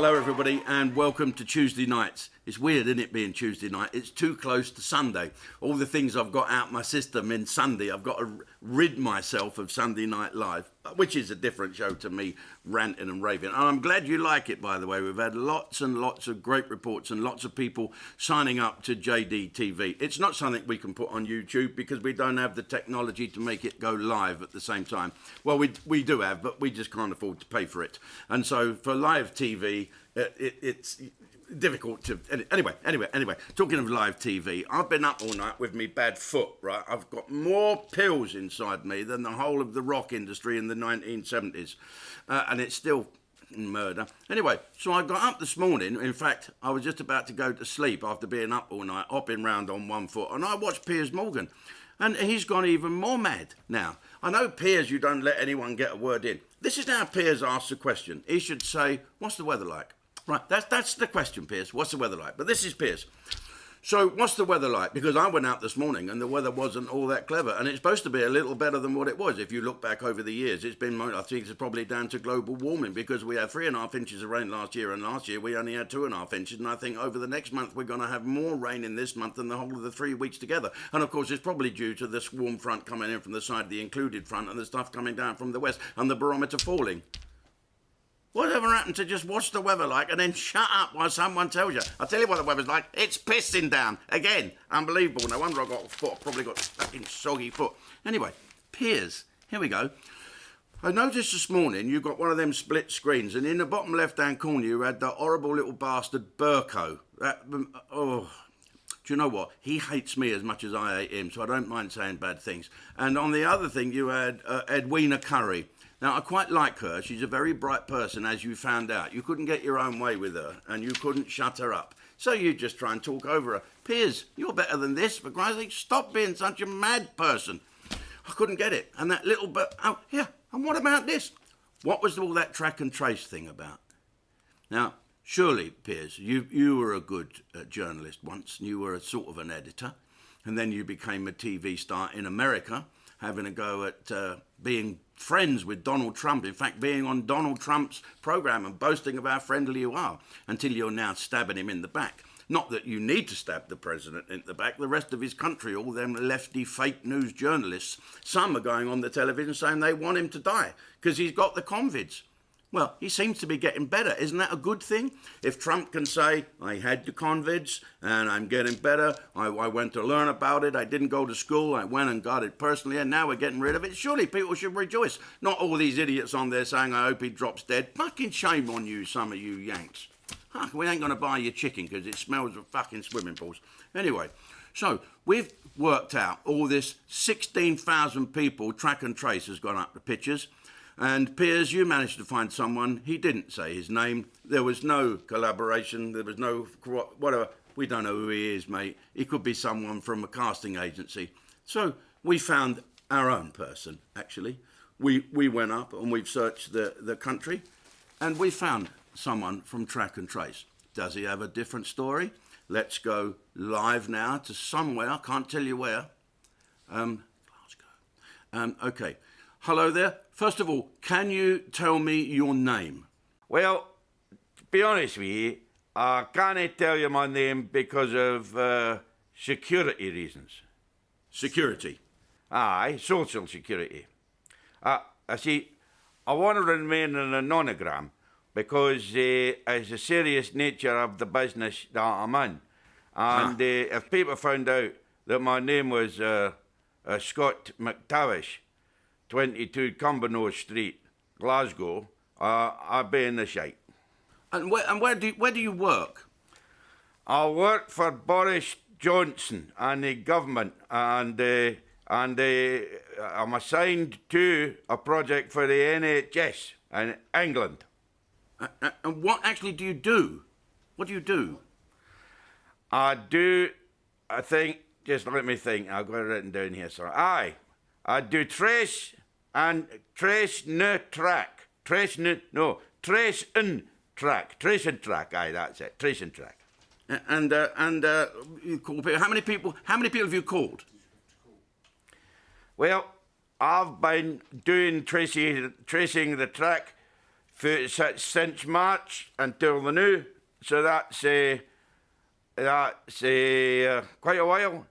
Hello everybody and welcome to Tuesday nights. It's weird, isn't it, being Tuesday night? It's too close to Sunday. All the things I've got out my system in Sunday, I've got to rid myself of Sunday Night Live, which is a different show to me ranting and raving. And I'm glad you like it, by the way. We've had lots and lots of great reports and lots of people signing up to JDTV. It's not something we can put on YouTube because we don't have the technology to make it go live at the same time. Well, we do have, but we just can't afford to pay for it. And so for live TV, it's difficult to... Anyway, talking of live TV, I've been up all night with me bad foot, right? I've got more pills inside me than the whole of the rock industry in the 1970s. And it's still murder. Anyway, so I got up this morning. In fact, I was just about to go to sleep after being up all night, hopping round on one foot, and I watched Piers Morgan. And he's gone even more mad now. I know, Piers, you don't let anyone get a word in. This is how Piers asks a question. He should say, what's the weather like? Right, that's the question, Piers. What's the weather like? But this is Piers. So what's the weather like? Because I went out this morning and the weather wasn't all that clever. And it's supposed to be a little better than what it was. If you look back over the years, it's been, I think it's probably down to global warming because we had 3.5 inches of rain last year. And last year we only had 2.5 inches. And I think over the next month, we're going to have more rain in this month than the whole of the 3 weeks together. And of course, it's probably due to this warm front coming in from the side of the included front and the stuff coming down from the west and the barometer falling. Whatever happened to just watch the weather like and then shut up while someone tells you? I'll tell you what the weather's like. It's pissing down. Again. Unbelievable. No wonder I got a foot. I've probably got a fucking soggy foot. Anyway, Piers. Here we go. I noticed this morning you got one of them split screens and in the bottom left-hand corner you had that horrible little bastard Burko. Do you know what? He hates me as much as I hate him, so I don't mind saying bad things. And on the other thing you had Edwina Curry. Now, I quite like her. She's a very bright person, as you found out. You couldn't get your own way with her, and you couldn't shut her up. So you just try and talk over her. Piers, you're better than this. For Christ's sake, stop being such a mad person. I couldn't get it. And that little bit... Oh, yeah, and what about this? What was all that track and trace thing about? Now, surely, Piers, you were a good journalist once. You were a sort of an editor. And then you became a TV star in America, having a go at being friends with Donald Trump. In fact, being on Donald Trump's programme and boasting of how friendly you are, until you're now stabbing him in the back. Not that you need to stab the president in the back. The rest of his country, all them lefty fake news journalists, some are going on the television saying they want him to die because he's got the convids. Well, he seems to be getting better. Isn't that a good thing? If Trump can say, I had the convids and I'm getting better, I went to learn about it, I didn't go to school, I went and got it personally, and now we're getting rid of it, surely people should rejoice. Not all these idiots on there saying, I hope he drops dead. Fucking shame on you, some of you Yanks. Huh, we ain't going to buy your chicken because it smells of fucking swimming pools. Anyway, so we've worked out all this 16,000 people track and trace has gone up the pictures. And Piers, you managed to find someone. He didn't say his name. There was no collaboration. There was no whatever. We don't know who he is, mate. He could be someone from a casting agency. So we found our own person, actually. We went up and we've searched the country and we found someone from Track and Trace. Does he have a different story? Let's go live now to somewhere. I can't tell you where. Glasgow. Okay. Hello there. First of all, can you tell me your name? Well, to be honest with you, I can't tell you my name because of security reasons. Security? Aye, social security. I see, I want to remain an anonygram because it's the serious nature of the business that I'm in. And if people found out that my name was Scott McTavish, 22 Cumbernauld Street, Glasgow, I'd be in the shite. And where do you work? I work for Boris Johnson and the government, and I'm assigned to a project for the NHS in England. And what actually do you do? What do you do? I think, just let me think, I've got it written down here, sorry. I do trace and track, aye, that's it, trace and track. And you call people. How many people have you called? Well, I've been doing tracing the track since March until the new. So that's quite a while.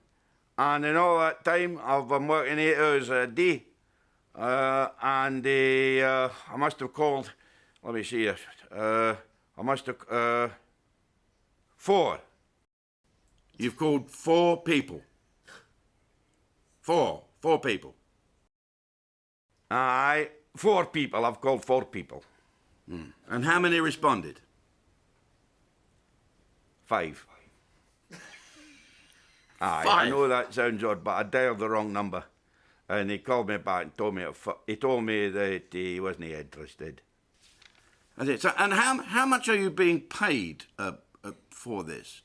And in all that time, I've been working 8 hours a day. And I must have called, let me see, I must have, 4. You've called 4 people. 4 people. Aye, 4 people. I've called 4 people. And how many responded? 5. Aye, 5? I know that sounds odd, but I dialed the wrong number. And he called me back and told me that he wasn't interested. That's it. So, and how much are you being paid for this?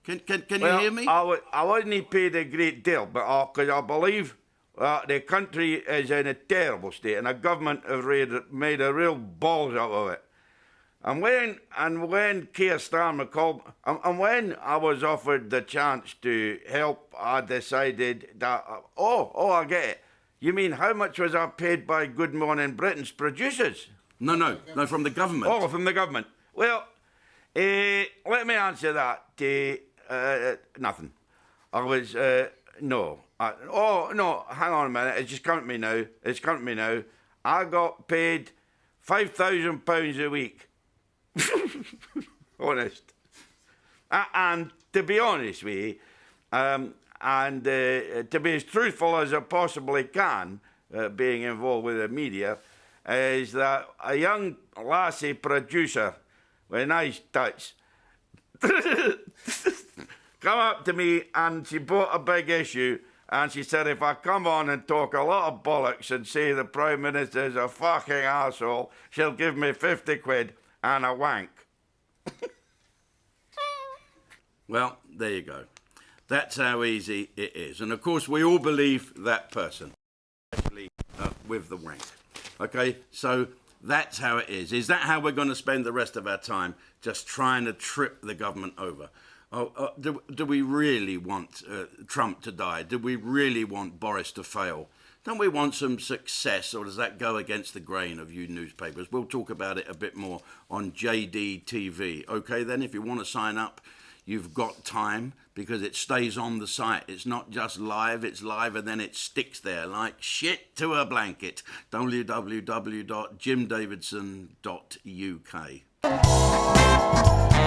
Can you hear me? I wasn't paid a great deal, but because I believe the country is in a terrible state, and the government have made a real balls out of it. And when Keir Starmer called, and when I was offered the chance to help, I decided that I get it. You mean how much was I paid by Good Morning Britain's producers? No, from the government. Oh, from the government. Well, let me answer that. Nothing. I was no. No. Hang on a minute. It's just come to me now. I got paid £5,000 a week. Honest. And to be honest with you, and to be as truthful as I possibly can, being involved with the media, is that a young lassie producer with a nice touch come up to me and she bought a big issue and she said if I come on and talk a lot of bollocks and say the Prime Minister's a fucking arsehole, she'll give me 50 quid and a wank. Well, there you go. That's how easy it is. And of course, we all believe that person, especially with the wank. Okay, so that's how it is. Is that how we're going to spend the rest of our time, just trying to trip the government over? Do we really want Trump to die? Do we really want Boris to fail? Don't we want some success, or does that go against the grain of you newspapers? We'll talk about it a bit more on JDTV. Okay, then, if you want to sign up, you've got time, because it stays on the site. It's not just live, it's live and then it sticks there like shit to a blanket. www.jimdavidson.uk.